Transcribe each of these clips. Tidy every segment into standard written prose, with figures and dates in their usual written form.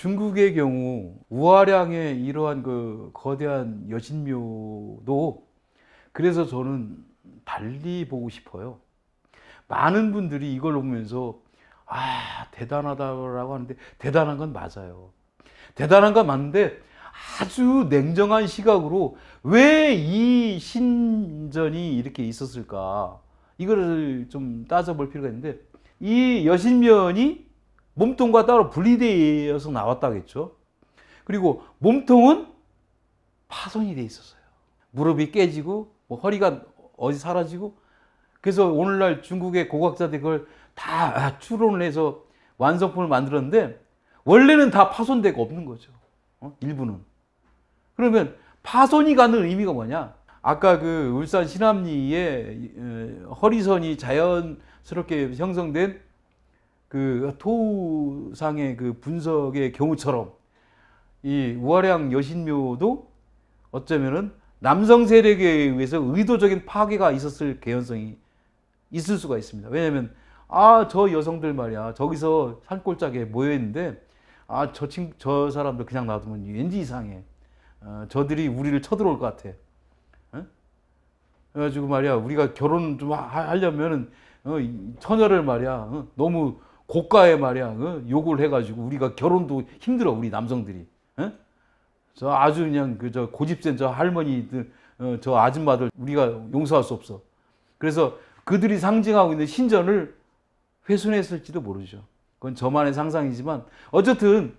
중국의 경우 우화량의 이러한 그 거대한 여신묘도 그래서 저는 달리 보고 싶어요. 많은 분들이 이걸 보면서 대단하다고 하는데 대단한 건 맞아요. 대단한 건 맞는데 아주 냉정한 시각으로 왜 이 신전이 이렇게 있었을까 이거를 좀 따져볼 필요가 있는데, 이 여신면이 몸통과 따로 분리되어서 나왔다겠죠. 그리고 몸통은 파손이 돼 있었어요. 무릎이 깨지고 허리가 어디 사라지고, 그래서 오늘날 중국의 고고학자들이 그걸 다 추론을 해서 완성품을 만들었는데 원래는 다 파손되고 없는 거죠. 일부는. 그러면 파손이 가는 의미가 뭐냐? 아까 그 울산 신암리에 허리선이 자연스럽게 형성된 그 토상의 그 분석의 경우처럼 이 우화량 여신묘도 어쩌면은 남성 세력에 의해서 의도적인 파괴가 있었을 개연성이 있을 수가 있습니다. 왜냐하면 저 여성들 말이야 저기서 산골짜기에 모여 있는데 저 사람들 그냥 놔두면 왠지 이상해. 저들이 우리를 쳐들어올 것 같아. 그래가지고 말이야 우리가 결혼 좀 하려면은 처녀를 말이야 너무 고가에 말이야 요구를 해가지고 우리가 결혼도 힘들어, 우리 남성들이. 저 아주 그냥 저 고집센 저 할머니들 저 아줌마들 우리가 용서할 수 없어. 그래서 그들이 상징하고 있는 신전을 훼손했을지도 모르죠. 그건 저만의 상상이지만 어쨌든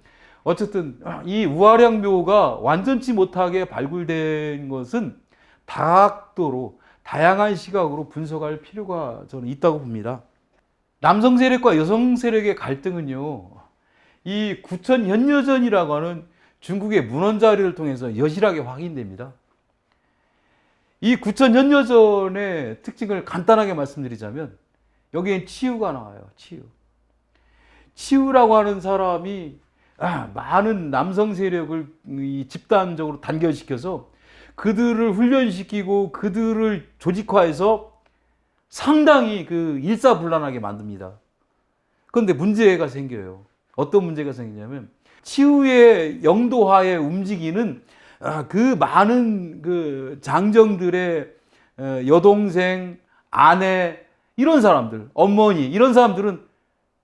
이 우화량묘가 완전치 못하게 발굴된 것은 다각도로 다양한 시각으로 분석할 필요가 저는 있다고 봅니다. 남성 세력과 여성 세력의 갈등은요, 이 구천연여전이라고 하는 중국의 문헌 자료를 통해서 여실하게 확인됩니다. 이 구천연여전의 특징을 간단하게 말씀드리자면 여기엔 치유가 나와요. 치유라고 하는 사람이 많은 남성 세력을 집단적으로 단결시켜서 그들을 훈련시키고 그들을 조직화해서 상당히 그 일사불란하게 만듭니다. 그런데 문제가 생겨요. 어떤 문제가 생기냐면 치유의 영도하에 움직이는 그 많은 그 장정들의 여동생, 아내, 이런 사람들, 어머니, 이런 사람들은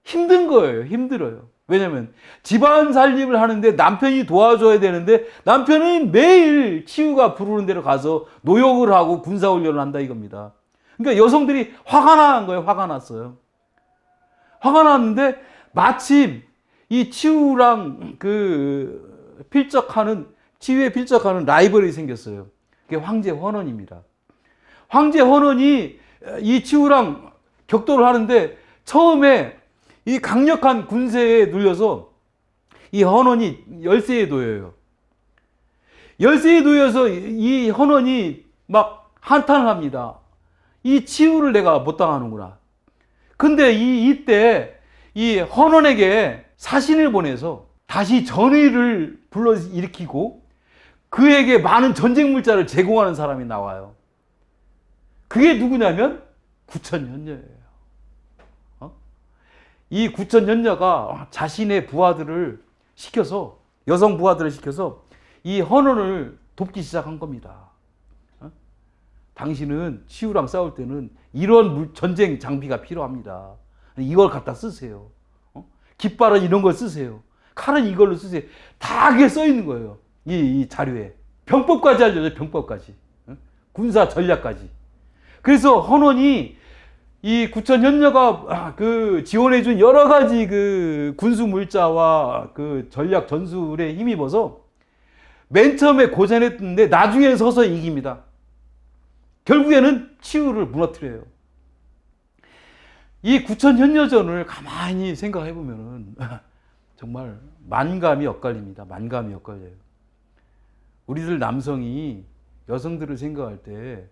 힘든 거예요. 힘들어요. 왜냐면 집안 살림을 하는데 남편이 도와줘야 되는데 남편은 매일 치유가 부르는 데로 가서 노역을 하고 군사훈련을 한다 이겁니다. 그러니까 여성들이 화가 난 거예요. 화가 났어요. 화가 났는데 마침 이 치유랑 그 치유에 필적하는 라이벌이 생겼어요. 그게 황제 헌원입니다. 황제 헌원이 이 치유랑 격돌을 하는데 처음에 이 강력한 군세에 눌려서 이 헌원이 열세에 놓여요. 열세에 놓여서 이 헌원이 막 한탄을 합니다. 이 치유를 내가 못 당하는구나. 근데 이때 이 헌원에게 사신을 보내서 다시 전의를 불러일으키고 그에게 많은 전쟁 물자를 제공하는 사람이 나와요. 그게 누구냐면 구천연녀예요. 이 구천연녀가 자신의 부하들을 시켜서, 여성 부하들을 시켜서 이 헌원을 돕기 시작한 겁니다. 당신은 치유랑 싸울 때는 이런 전쟁 장비가 필요합니다. 이걸 갖다 쓰세요. 깃발은 이런 걸 쓰세요. 칼은 이걸로 쓰세요. 다 그게 써 있는 거예요. 이 자료에. 병법까지 알려줘요. 병법까지. 군사 전략까지. 그래서 헌원이 이 구천연녀가 그 지원해준 여러 가지 그 군수 물자와 그 전략 전술에 힘입어서 맨 처음에 고전했는데 나중에 서서 이깁니다. 결국에는 치유를 무너뜨려요. 이 구천연여전을 가만히 생각해 보면은 정말 만감이 엇갈립니다. 만감이 엇갈려요. 우리들 남성이 여성들을 생각할 때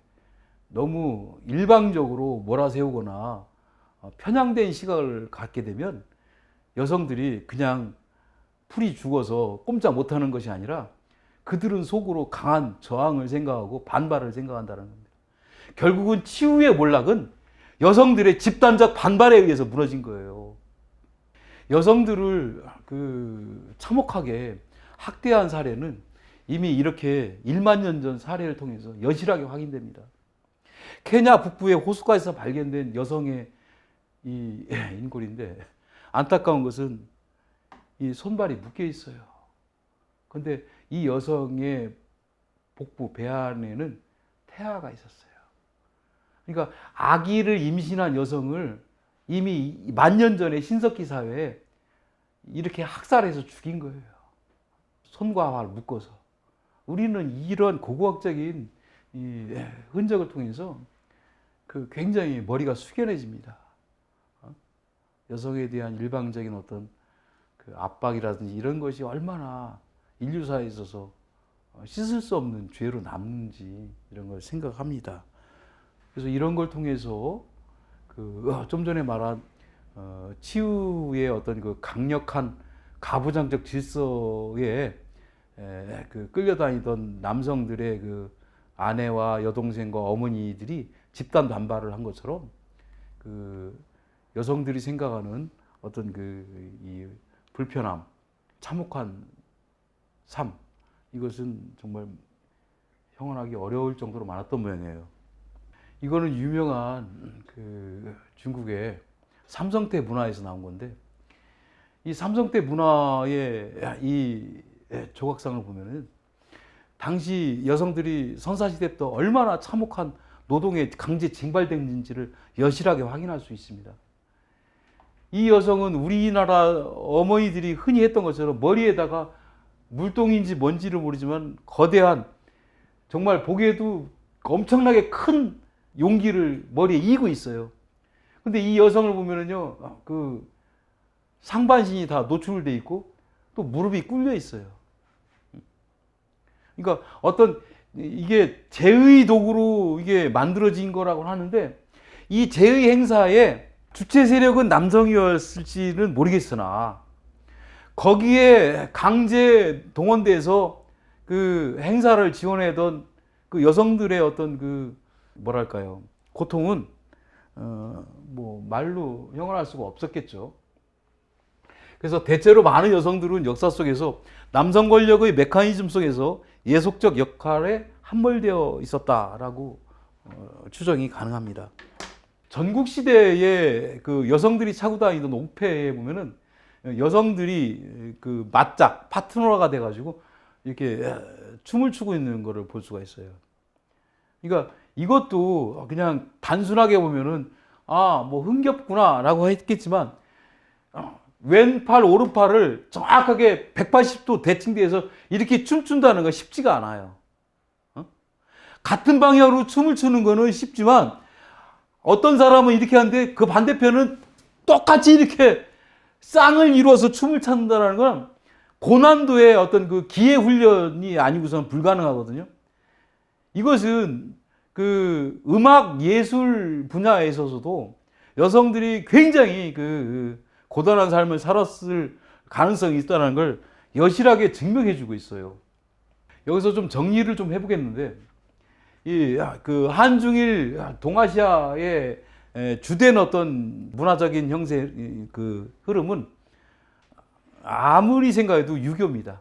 너무 일방적으로 몰아세우거나 편향된 시각을 갖게 되면 여성들이 그냥 풀이 죽어서 꼼짝 못하는 것이 아니라 그들은 속으로 강한 저항을 생각하고 반발을 생각한다는 겁니다. 결국은 치유의 몰락은 여성들의 집단적 반발에 의해서 무너진 거예요. 여성들을 그 참혹하게 학대한 사례는 이미 이렇게 1만 년 전 사례를 통해서 여실하게 확인됩니다. 케냐 북부의 호수가에서 발견된 여성의 이 인골인데 안타까운 것은 이 손발이 묶여 있어요. 그런데 이 여성의 복부 배 안에는 태아가 있었어요. 그러니까 아기를 임신한 여성을 이미 만 년 전에 신석기 사회에 이렇게 학살해서 죽인 거예요. 손과 발을 묶어서. 우리는 이런 고고학적인 이 흔적을 통해서 그 굉장히 머리가 숙연해집니다. 여성에 대한 일방적인 어떤 그 압박이라든지 이런 것이 얼마나 인류사에 있어서 씻을 수 없는 죄로 남는지 이런 걸 생각합니다. 그래서 이런 걸 통해서 그 좀 전에 말한 치유의 어떤 그 강력한 가부장적 질서에 그 끌려다니던 남성들의 그 아내와 여동생과 어머니들이 집단 반발을 한 것처럼 그 여성들이 생각하는 어떤 그 이 불편함, 참혹한 삶, 이것은 정말 형언하기 어려울 정도로 많았던 모양이에요. 이거는 유명한 그 중국의 삼성태 문화에서 나온 건데, 이 삼성태 문화의 이 조각상을 보면은 당시 여성들이 선사시대 때 얼마나 참혹한 노동에 강제 징발됐는지를 여실하게 확인할 수 있습니다. 이 여성은 우리나라 어머니들이 흔히 했던 것처럼 머리에다가 물동인지 뭔지를 모르지만 거대한, 정말 보기에도 엄청나게 큰 용기를 머리에 이고 있어요. 근데 이 여성을 보면은요, 그 상반신이 다 노출돼 있고 또 무릎이 꿇려 있어요. 그러니까 어떤 이게 제의 도구로 이게 만들어진 거라고 하는데, 이 제의 행사에 주체 세력은 남성이었을지는 모르겠으나 거기에 강제 동원돼서 그 행사를 지원하던 그 여성들의 어떤 그 뭐랄까요, 고통은 뭐 말로 형언할 수가 없었겠죠. 그래서 대체로 많은 여성들은 역사 속에서 남성 권력의 메커니즘 속에서 예속적 역할에 함몰되어 있었다라고 추정이 가능합니다. 전국 시대에 그 여성들이 차고 다니던 옥패에 보면은 여성들이 그 맞짝 파트너가 돼가지고 이렇게 춤을 추고 있는 것을 볼 수가 있어요. 그러니까 이것도 그냥 단순하게 보면은 뭐 흥겹구나라고 했겠지만, 왼팔 오른팔을 정확하게 180도 대칭돼서 이렇게 춤춘다는 건 쉽지가 않아요. 같은 방향으로 춤을 추는 거는 쉽지만 어떤 사람은 이렇게 하는데 그 반대편은 똑같이 이렇게 쌍을 이루어서 춤을 춘다는 건 고난도의 어떤 그 기회 훈련이 아니고서는 불가능하거든요. 이것은 그 음악 예술 분야에 있어서도 여성들이 굉장히 그 고단한 삶을 살았을 가능성이 있다는 걸 여실하게 증명해 주고 있어요. 여기서 좀 정리를 좀 해보겠는데, 이 그 한중일 동아시아의 주된 어떤 문화적인 형세 그 흐름은 아무리 생각해도 유교입니다.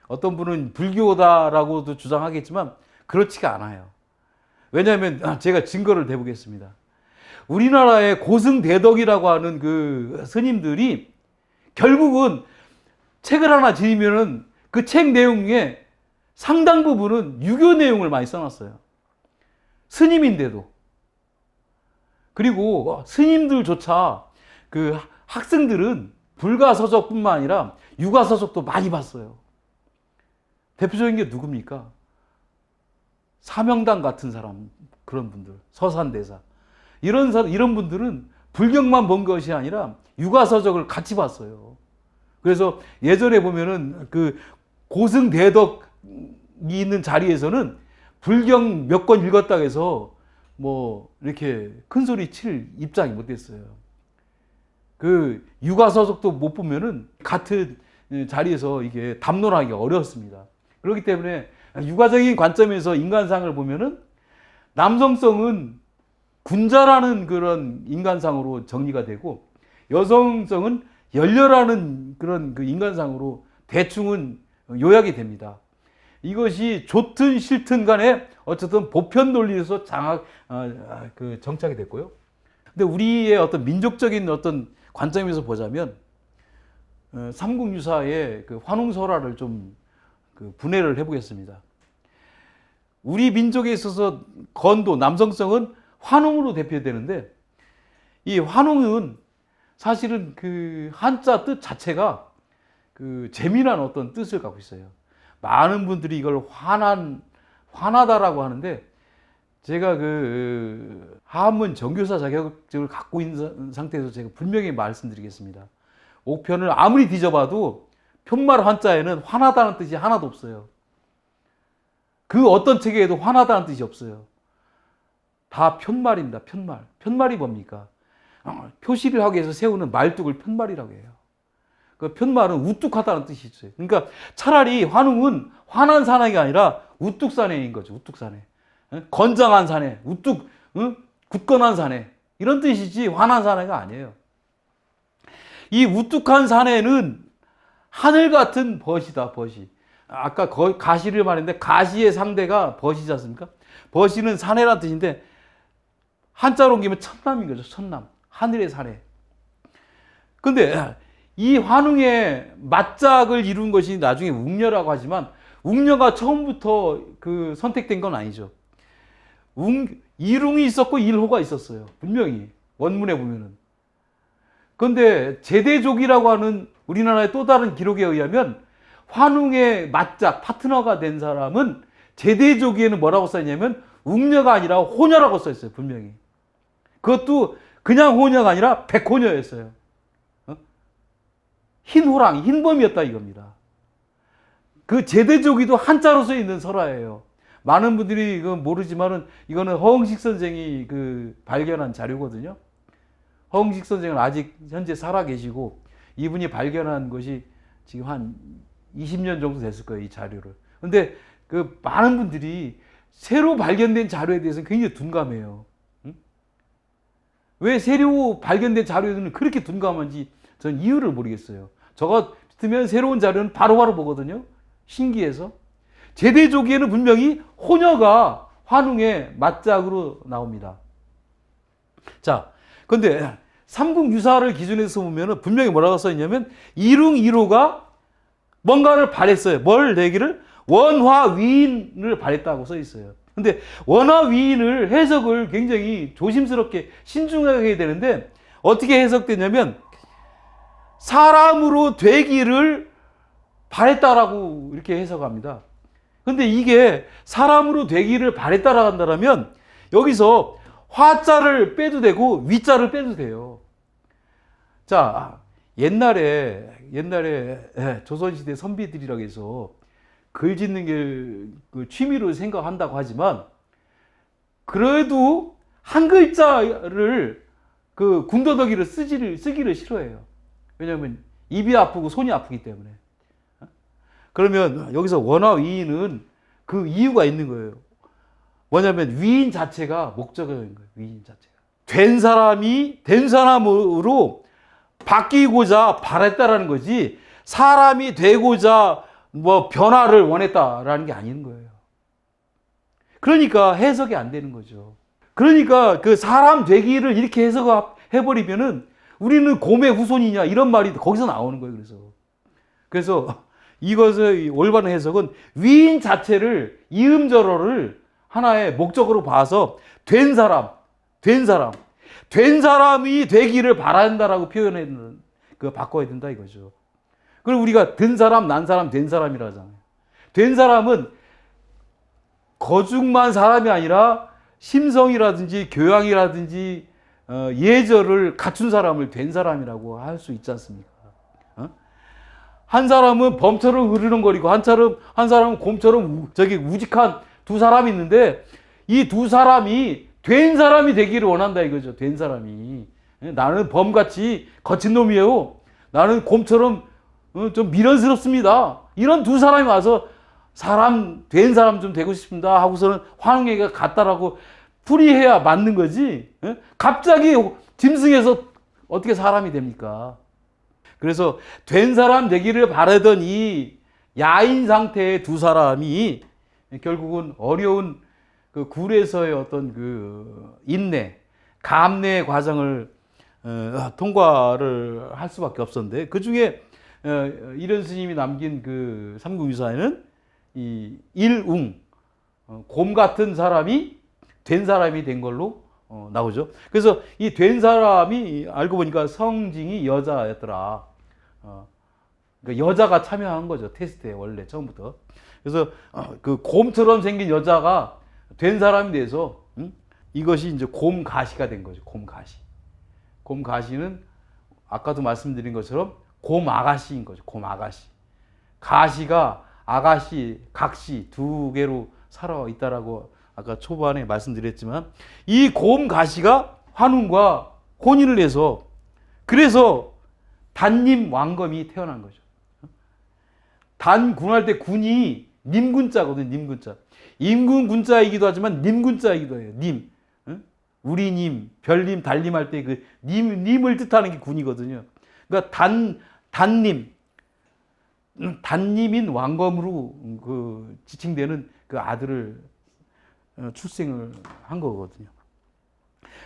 어떤 분은 불교다라고도 주장하겠지만 그렇지가 않아요. 왜냐하면 제가 증거를 대보겠습니다. 우리나라의 고승대덕이라고 하는 그 스님들이 결국은 책을 하나 지으면은 그 책 내용에 상당 부분은 유교 내용을 많이 써놨어요. 스님인데도. 그리고 스님들조차 그 학생들은 불가서적뿐만 아니라 유가서적도 많이 봤어요. 대표적인 게 누굽니까? 사명당 같은 사람, 그런 분들, 서산대사. 이런 분들은 불경만 본 것이 아니라 유가서적을 같이 봤어요. 그래서 예전에 보면은 그 고승대덕이 있는 자리에서는 불경 몇 권 읽었다고 해서 뭐 이렇게 큰 소리 칠 입장이 못 됐어요. 그 유가서적도 못 보면은 같은 자리에서 이게 담론하기가 어려웠습니다. 그렇기 때문에 유가적인 관점에서 인간상을 보면은 남성성은 군자라는 그런 인간상으로 정리가 되고, 여성성은 열렬하는 그런 그 인간상으로 대충은 요약이 됩니다. 이것이 좋든 싫든 간에 어쨌든 보편 논리에서 정착이 됐고요. 근데 우리의 어떤 민족적인 어떤 관점에서 보자면 삼국유사의 그 환웅설화를 좀 그 분해를 해보겠습니다. 우리 민족에 있어서 건도, 남성성은 환웅으로 대표되는데 이 환웅은 사실은 그 한자 뜻 자체가 그 재미난 어떤 뜻을 갖고 있어요. 많은 분들이 이걸 화나다라고 하는데 제가 그 한문 정교사 자격증을 갖고 있는 상태에서 제가 분명히 말씀드리겠습니다. 옥편을 아무리 뒤져봐도 편말 한자에는 화나다는 뜻이 하나도 없어요. 그 어떤 책에도 화나다는 뜻이 없어요. 다 편말입니다. 편말. 편말이 뭡니까? 표시를 하기 위해서 세우는 말뚝을 편말이라고 해요. 그 편말은 우뚝하다는 뜻이 있어요. 그러니까 차라리 환웅은 환한 사내가 아니라 우뚝사내인 거죠. 우뚝사내. 건장한 사내, 우뚝, 굳건한 사내. 이런 뜻이지 환한 사내가 아니에요. 이 우뚝한 사내는 하늘 같은 벗이다, 벗이. 아까 가시를 말했는데 가시의 상대가 벗이지 않습니까? 벗이는 사내란 뜻인데 한자로 옮기면 천남인 거죠. 천남. 하늘의 사내. 근데 이 환웅의 맞작을 이룬 것이 나중에 웅녀라고 하지만 웅녀가 처음부터 그 선택된 건 아니죠. 일웅이 있었고 일호가 있었어요. 분명히 원문에 보면은. 그런데 제대족이라고 하는 우리나라의 또 다른 기록에 의하면 환웅의 맞작 파트너가 된 사람은 제대족에는 뭐라고 써있냐면 웅녀가 아니라 호녀라고 써있어요. 분명히. 그것도 그냥 호녀가 아니라 백호녀였어요. 흰호랑이, 흰범이었다 이겁니다. 그 제대조기도 한자로 써 있는 설화예요. 많은 분들이 이거 모르지만은 이거는 허응식 선생이 그 발견한 자료거든요. 허응식 선생은 아직 현재 살아 계시고 이분이 발견한 것이 지금 한 20년 정도 됐을 거예요, 이 자료를. 근데 그 많은 분들이 새로 발견된 자료에 대해서 굉장히 둔감해요. 왜 새로 발견된 자료에는 그렇게 둔감한지 전 이유를 모르겠어요. 저 같으면 새로운 자료는 바로바로 보거든요. 신기해서. 제대조기에는 분명히 호녀가 환웅의 맞작으로 나옵니다. 자, 근데 삼국유사를 기준에서 보면 분명히 뭐라고 써있냐면 일웅, 일호가 뭔가를 바랬어요. 뭘 내기를? 원화위인을 바랬다고 써있어요. 근데 원화위인을 해석을 굉장히 조심스럽게 신중하게 해야 되는데 어떻게 해석되냐면 사람으로 되기를 바랬다라고 이렇게 해석합니다. 근데 이게 사람으로 되기를 바랬다라고 한다면 여기서 화자를 빼도 되고 위자를 빼도 돼요. 자, 옛날에 조선시대 선비들이라고 해서 글 짓는 게 그 취미로 생각한다고 하지만 그래도 한 글자를 그 군더더기를 쓰기를 싫어해요. 왜냐하면 입이 아프고 손이 아프기 때문에. 그러면 여기서 원화위인은 그 이유가 있는 거예요. 뭐냐면 위인 자체가 목적어인 거예요. 위인 자체가. 된 사람으로 바뀌고자 바랬다라는 거지 사람이 되고자 뭐 변화를 원했다라는 게 아닌 거예요. 그러니까 해석이 안 되는 거죠. 그러니까 그 사람 되기를 이렇게 해석해버리면은 우리는 곰의 후손이냐 이런 말이 거기서 나오는 거예요. 그래서 이것의 올바른 해석은 위인 자체를 이음절어를 하나의 목적으로 봐서 된 사람이 되기를 바란다라고 표현하는 바꿔야 된다 이거죠. 그리고 우리가 든 사람, 난 사람, 된 사람이라 하잖아요. 된 사람은 거중만 사람이 아니라 심성이라든지 교양이라든지 예절을 갖춘 사람을 된 사람이라고 할 수 있지 않습니까? 한 사람은 범처럼 흐르는거리고 한 사람은 곰처럼 우직한 두 사람이 있는데 이 두 사람이 된 사람이 되기를 원한다 이거죠. 된 사람이. 나는 범같이 거친 놈이에요. 나는 곰처럼 좀 미련스럽습니다. 이런 두 사람이 와서 된 사람 좀 되고 싶습니다 하고서는 환웅에게 갔다라고 풀이해야 맞는 거지. 갑자기 짐승에서 어떻게 사람이 됩니까? 그래서 된 사람 되기를 바라던 이 야인 상태의 두 사람이 결국은 어려운 그 굴에서의 어떤 그 인내, 감내의 과정을 통과를 할 수밖에 없었는데, 그 중에 이런 스님이 남긴 그 삼국유사에는 이 일웅, 곰 같은 사람이 된 사람이 된 걸로 나오죠. 그래서 이 된 사람이 알고 보니까 성징이 여자였더라. 그러니까 여자가 참여한 거죠, 테스트에 원래 처음부터. 그래서 그 곰처럼 생긴 여자가 된 사람이 돼서 이것이 이제 곰가시가 된 거죠. 곰가시. 곰가시는 아까도 말씀드린 것처럼 곰아가씨인 거죠. 곰아가씨. 가시가 아가씨, 각시 두 개로 살아 있다라고 아까 초반에 말씀드렸지만, 이 곰가시가 환웅과 혼인을 해서 그래서 단님 왕검이 태어난 거죠. 단 군할 때 군이 님군자거든요. 님군자. 임군 군자이기도 하지만 님군자이기도 해요. 님. 우리님, 별님, 달님 할 때 그 님을 뜻하는 게 군이거든요. 그러니까 단님인 왕검으로 그 지칭되는 그 아들을 출생을 한 거거든요.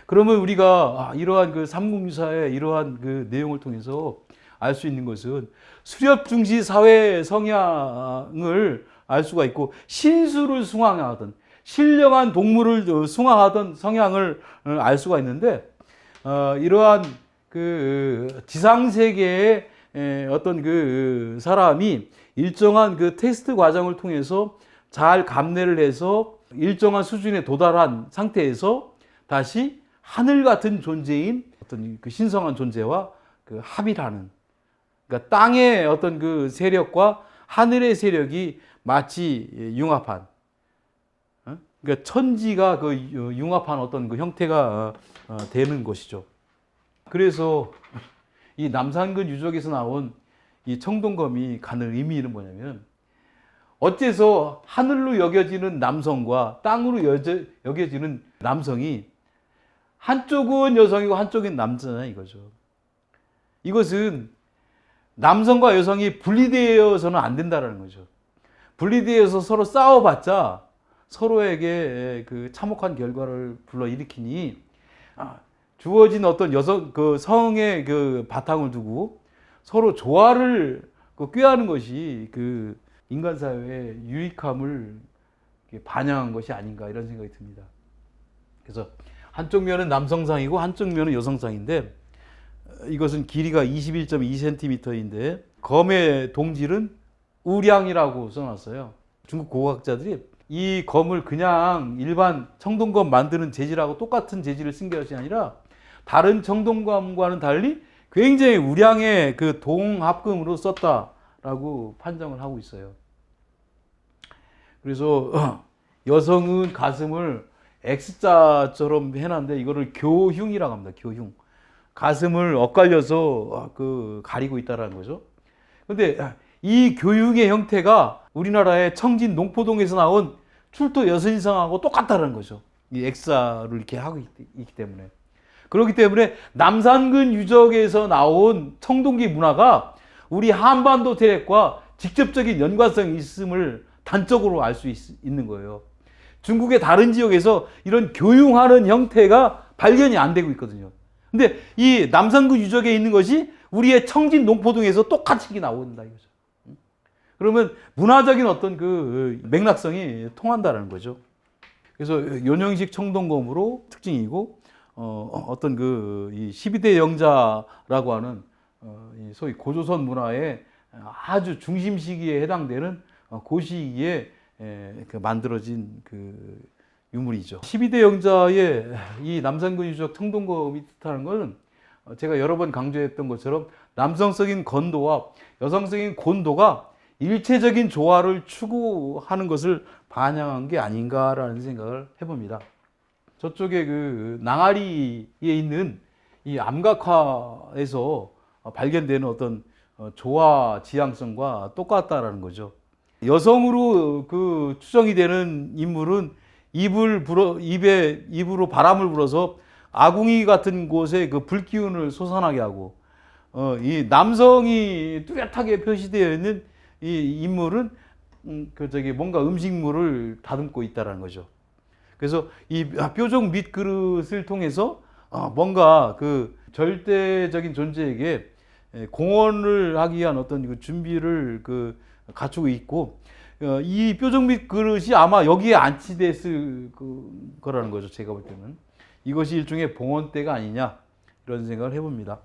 그러면 우리가 이러한 그 삼국유사의 이러한 그 내용을 통해서 알 수 있는 것은 수렵중시 사회 성향을 알 수가 있고, 신수를 숭앙하던 신령한 동물을 숭앙하던 성향을 알 수가 있는데, 이러한 그 지상세계의 어떤 그 사람이 일정한 그 테스트 과정을 통해서 잘 감내를 해서 일정한 수준에 도달한 상태에서 다시 하늘 같은 존재인 어떤 그 신성한 존재와 그 합일하는, 그러니까 땅의 어떤 그 세력과 하늘의 세력이 마치 융합한, 그러니까 천지가 그 융합한 어떤 그 형태가 되는 것이죠. 그래서 이 남산근 유적에서 나온 이 청동검이 갖는 의미는 뭐냐면, 어째서 하늘로 여겨지는 남성과 땅으로 여겨지는 남성이 한쪽은 여성이고 한쪽은 남자냐 이거죠. 이것은 남성과 여성이 분리되어서는 안 된다는 거죠. 분리되어서 서로 싸워봤자 서로에게 그 참혹한 결과를 불러일으키니, 주어진 어떤 여성 그 성의 그 바탕을 두고 서로 조화를 꾀하는 것이 그 인간 사회의 유익함을 반영한 것이 아닌가, 이런 생각이 듭니다. 그래서 한쪽 면은 남성상이고 한쪽 면은 여성상인데, 이것은 길이가 21.2cm인데 검의 동질은 우량이라고 써놨어요. 중국 고고학자들이 이 검을 그냥 일반 청동검 만드는 재질하고 똑같은 재질을 쓴 것이 아니라 다른 청동검과는 달리 굉장히 우량의 그 동합금으로 썼다라고 판정을 하고 있어요. 그래서 여성은 가슴을 X자처럼 해놨는데 이거를 교흉이라고 합니다. 교흉. 가슴을 엇갈려서 그 가리고 있다는 거죠. 그런데 이 교흉의 형태가 우리나라의 청진 농포동에서 나온 출토 여선인상하고 똑같다는 거죠. 이 X자를 이렇게 하고 있기 때문에. 그렇기 때문에 남산근 유적에서 나온 청동기 문화가 우리 한반도 대륙과 직접적인 연관성이 있음을 단적으로 알 수 있는 거예요. 중국의 다른 지역에서 이런 교융하는 형태가 발견이 안 되고 있거든요. 근데 이 남산근 유적에 있는 것이 우리의 청진 농포동에서 똑같이 나온다 이거죠. 그러면 문화적인 어떤 그 맥락성이 통한다는 거죠. 그래서 요령식 청동검으로 특징이고, 어떤 그 이 12대 영자라고 하는 소위 고조선 문화의 아주 중심 시기에 해당되는 그 시기에 만들어진 그 유물이죠. 12대 영자의 이 남산근 유적 청동검이 뜻하는 것은 제가 여러 번 강조했던 것처럼 남성적인 건도와 여성적인 곤도가 일체적인 조화를 추구하는 것을 반영한 게 아닌가라는 생각을 해봅니다. 저쪽에 그 낭아리에 있는 이 암각화에서 발견되는 어떤 조화 지향성과 똑같다라는 거죠. 여성으로 그 추정이 되는 인물은 입으로 바람을 불어서 아궁이 같은 곳에 그 불기운을 솟아나게 하고, 이 남성이 뚜렷하게 표시되어 있는 이 인물은 뭔가 음식물을 다듬고 있다라는 거죠. 그래서 이 뾰족 밑 그릇을 통해서 뭔가 그 절대적인 존재에게 공헌을 하기 위한 어떤 그 준비를 갖추고 있고, 이 뾰족 밑 그릇이 아마 여기에 안치됐을 거라는 거죠. 제가 볼 때는 이것이 일종의 봉헌대가 아니냐 이런 생각을 해봅니다.